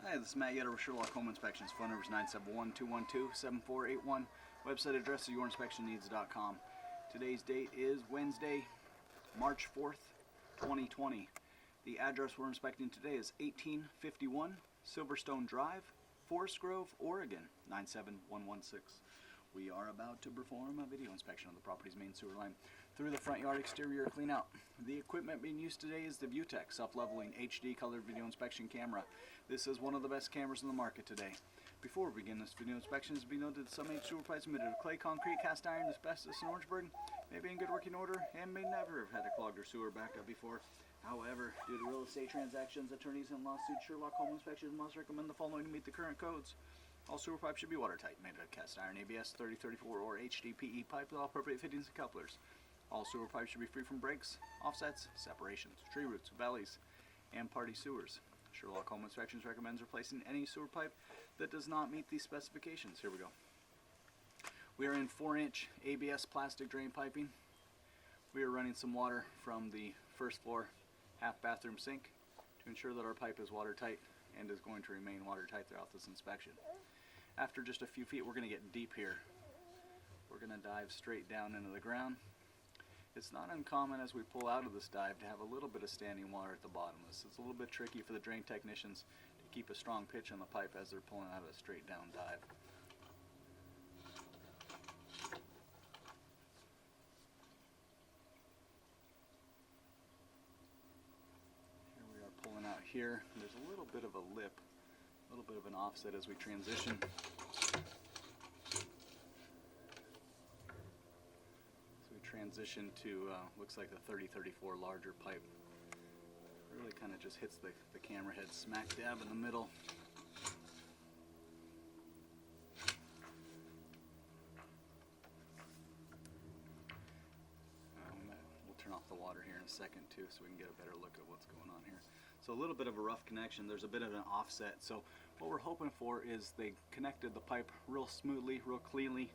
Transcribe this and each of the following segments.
Hi, this is Matt Yetter with Sherlock Home Inspections. Phone number is 971-212-7481. Website address is yourinspectionneeds.com. Today's date is Wednesday, March 4th, 2020. The address we're inspecting today is 1851 Silverstone Drive, Forest Grove, Oregon, 97116. We are about to perform a video inspection of the property's main sewer line through the front yard exterior clean out. The equipment being used today is the ViewTech self-leveling HD colored video inspection camera. This is one of the best cameras in the market today. Before we begin this video inspection, it is to be noted that some age sewer pipes emitted of clay, concrete, cast iron, asbestos, and Orangeburg may be in good working order and may never have had a clogged or sewer backup before. However, due to real estate transactions, attorneys, and lawsuits, Sherlock Home Inspections must recommend the following to meet the current codes. All sewer pipes should be watertight, made of cast iron, ABS 3034 or HDPE pipe with all appropriate fittings and couplers. All sewer pipes should be free from breaks, offsets, separations, tree roots, valleys, and party sewers. Sherlock Home Inspections recommends replacing any sewer pipe that does not meet these specifications. Here we go. We are in 4-inch ABS plastic drain piping. We are running some water from the first floor half bathroom sink to ensure that our pipe is watertight and is going to remain watertight throughout this inspection. After just a few feet, we're going to get deep here. We're going to dive straight down into the ground. It's not uncommon as we pull out of this dive to have a little bit of standing water at the bottom. This is a little bit tricky for the drain technicians to keep a strong pitch on the pipe as they're pulling out of a straight down dive. Here we are pulling out here. There's a little bit of a lip, a little bit of an offset as we transition. Transition to looks like a 3034 larger pipe. Really kind of just hits the camera head smack dab in the middle. We'll turn off the water here in a second too so we can get a better look at what's going on here. So a little bit of a rough connection. There's a bit of an offset. So what we're hoping for is they connected the pipe real smoothly, real cleanly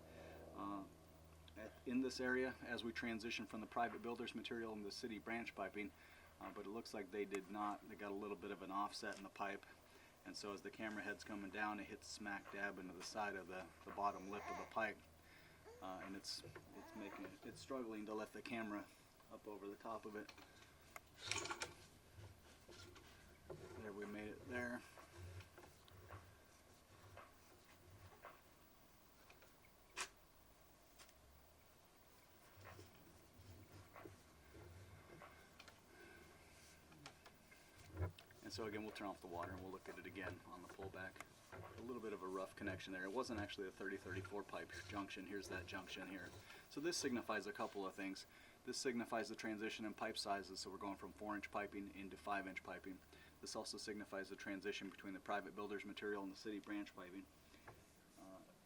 in this area as we transition from the private builder's material into the city branch piping, but it looks like they did not. They got a little bit of an offset in the pipe, and so as the camera head's coming down, it hits smack dab into the side of the bottom lip of the pipe, and it's struggling to lift the camera up over the top of it. There, we made it there. And so again, we'll turn off the water and we'll look at it again on the pullback. A little bit of a rough connection there. It wasn't actually a 3034 pipe junction. Here's that junction here. So this signifies a couple of things. This signifies the transition in pipe sizes, so we're going from 4-inch piping into 5-inch piping. This also signifies the transition between the private builder's material and the city branch piping.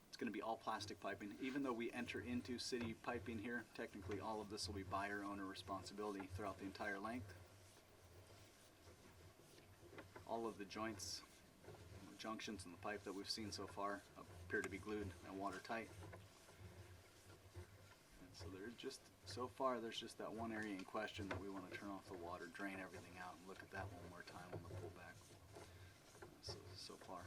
It's going to be all plastic piping. Even though we enter into city piping here, technically all of this will be buyer-owner responsibility throughout the entire length. All of the joints, junctions in the pipe that we've seen so far appear to be glued and watertight. And so so far there's just that one area in question that we want to turn off the water, drain everything out, and look at that one more time on the pullback. So far.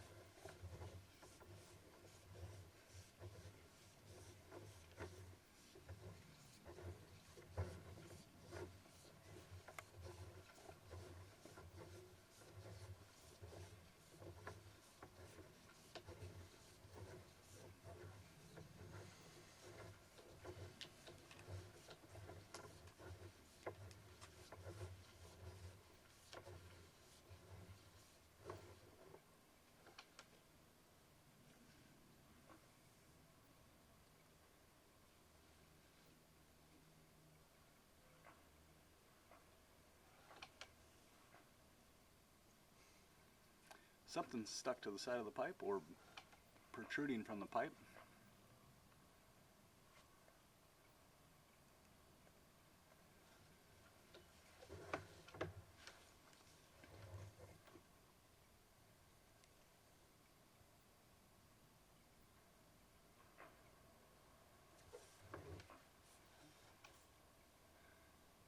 Something's stuck to the side of the pipe or protruding from the pipe.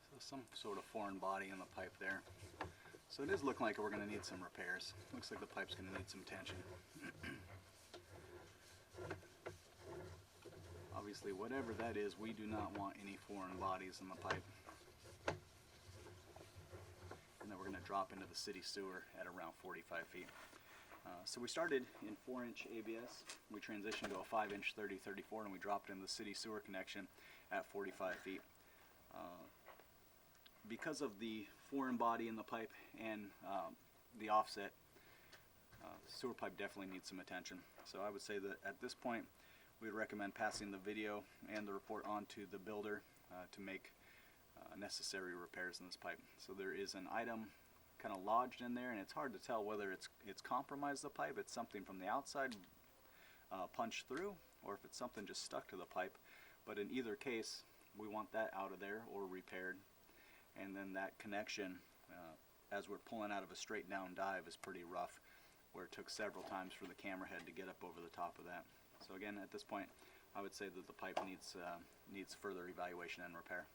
So some sort of foreign body in the pipe there. So it is looking like we're going to need some repairs. Looks like the pipe's going to need some tension. Obviously, whatever that is, we do not want any foreign bodies in the pipe. And then we're going to drop into the city sewer at around 45 feet. So we started in 4-inch ABS, we transitioned to a 5-inch 30-34, and we dropped in the city sewer connection at 45 feet. Because of the foreign body in the pipe and the offset, sewer pipe definitely needs some attention. So I would say that at this point we would recommend passing the video and the report on to the builder to make necessary repairs in this pipe. So there is an item kind of lodged in there, and it's hard to tell whether it's compromised the pipe, it's something from the outside punched through, or if it's something just stuck to the pipe. But in either case, we want that out of there or repaired. And then that connection, as we're pulling out of a straight down dive, is pretty rough, where it took several times for the camera head to get up over the top of that. So again, at this point, I would say that the pipe needs further evaluation and repair.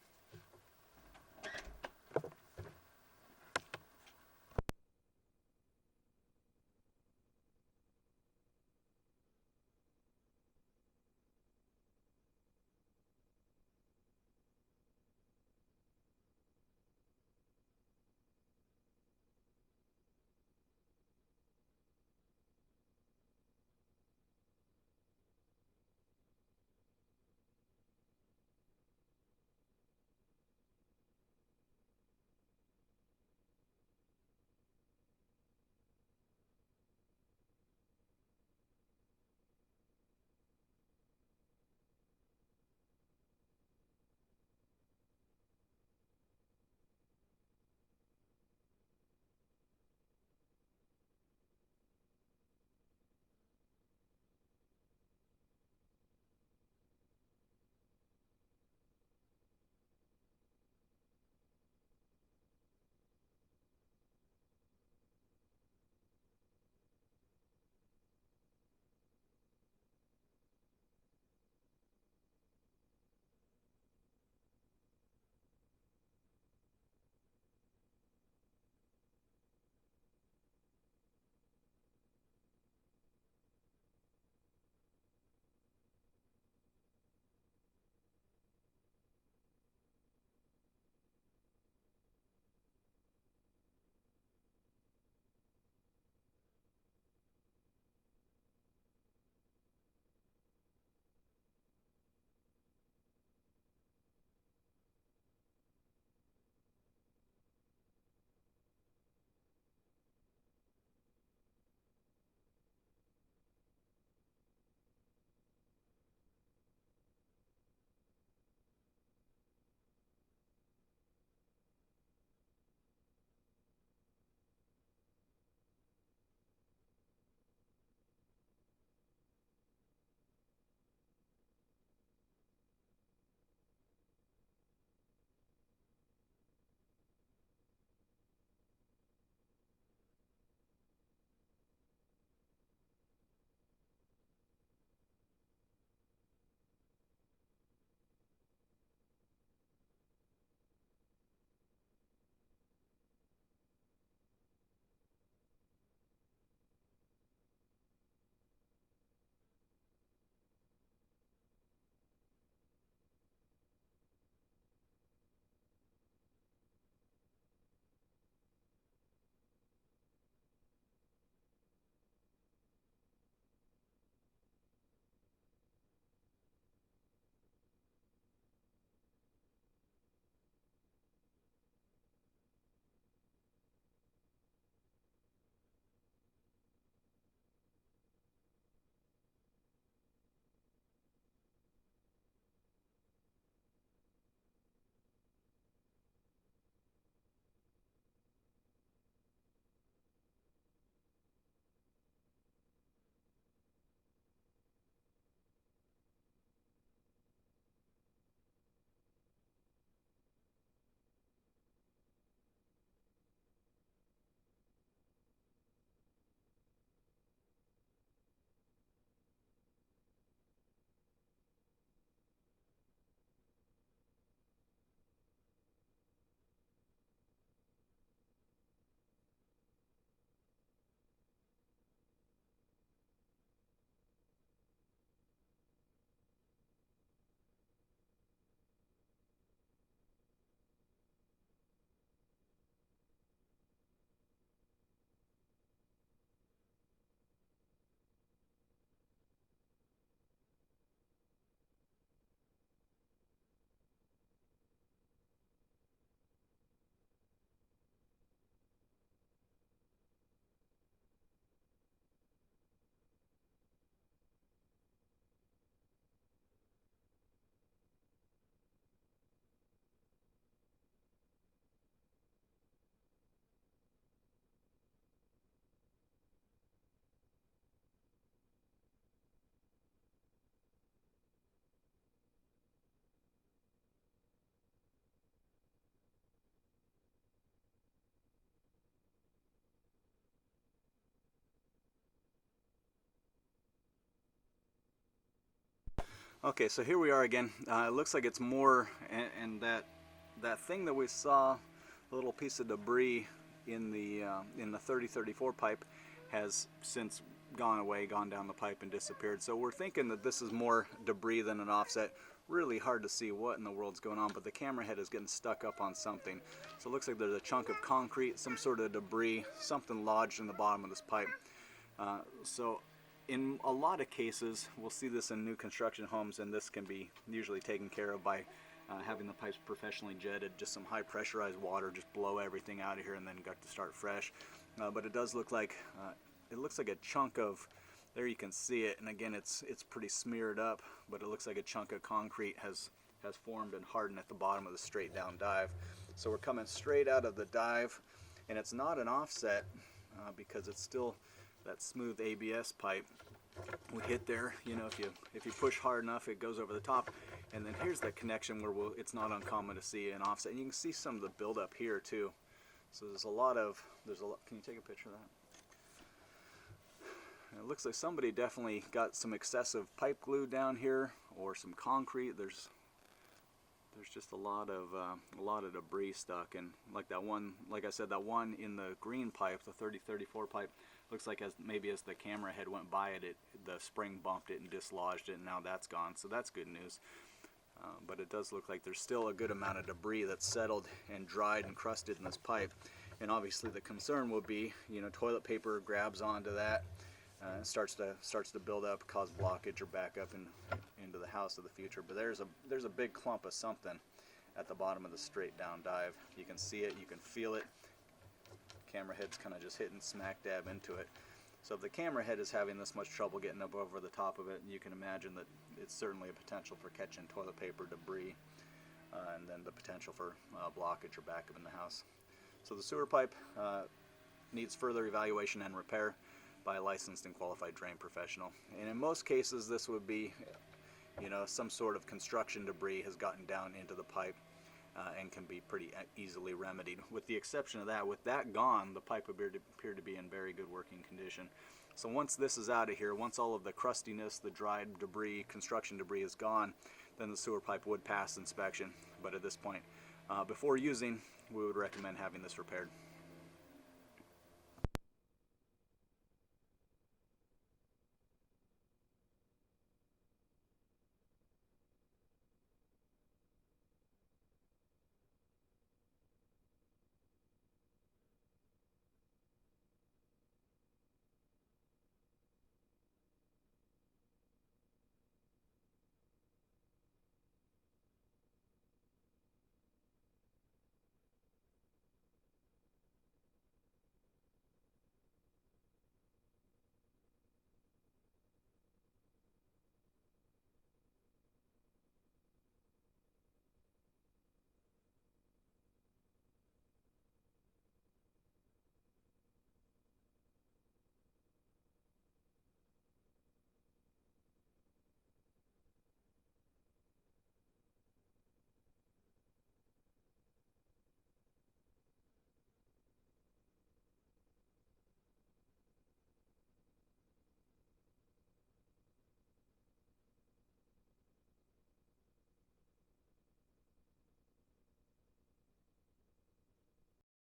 Okay, so here we are again. It looks like it's more, and that thing that we saw, the little piece of debris in the 3034 pipe, has since gone away, gone down the pipe and disappeared. So we're thinking that this is more debris than an offset. Really hard to see what in the world's going on, but the camera head is getting stuck up on something. So it looks like there's a chunk of concrete, some sort of debris, something lodged in the bottom of this pipe. So in a lot of cases, we'll see this in new construction homes, and this can be usually taken care of by having the pipes professionally jetted, just some high pressurized water, just blow everything out of here and then got to start fresh. But it does look like, it looks like a chunk of, there you can see it, and again it's pretty smeared up, but it looks like a chunk of concrete has formed and hardened at the bottom of the straight down dive. So we're coming straight out of the dive, and it's not an offset because it's still that smooth ABS pipe. We hit there, you know, if you push hard enough, it goes over the top. And then here's the connection where it's not uncommon to see an offset. And you can see some of the buildup here too. So there's a lot. Can you take a picture of that? And it looks like somebody definitely got some excessive pipe glue down here, or some concrete. There's just a lot of debris stuck, and like that one, like I said, that one in the green pipe, the 3034 pipe, looks like maybe as the camera head went by it, the spring bumped it and dislodged it, and now that's gone. So that's good news. But it does look like there's still a good amount of debris that's settled and dried and crusted in this pipe. And obviously the concern will be, you know, toilet paper grabs onto that, starts to build up, cause blockage or back up into the house of the future. But there's a big clump of something at the bottom of the straight down dive. You can see it, you can feel it. Camera head's kind of just hitting smack dab into it. So if the camera head is having this much trouble getting up over the top of it, you can imagine that it's certainly a potential for catching toilet paper debris, and then the potential for blockage or backup in the house. So the sewer pipe needs further evaluation and repair by a licensed and qualified drain professional. And in most cases, this would be, you know, some sort of construction debris has gotten down into the pipe and can be pretty easily remedied. With the exception of that, with that gone, the pipe would appear to be in very good working condition. So once this is out of here, once all of the crustiness, the dried debris, construction debris is gone, then the sewer pipe would pass inspection. But at this point, before using, we would recommend having this repaired.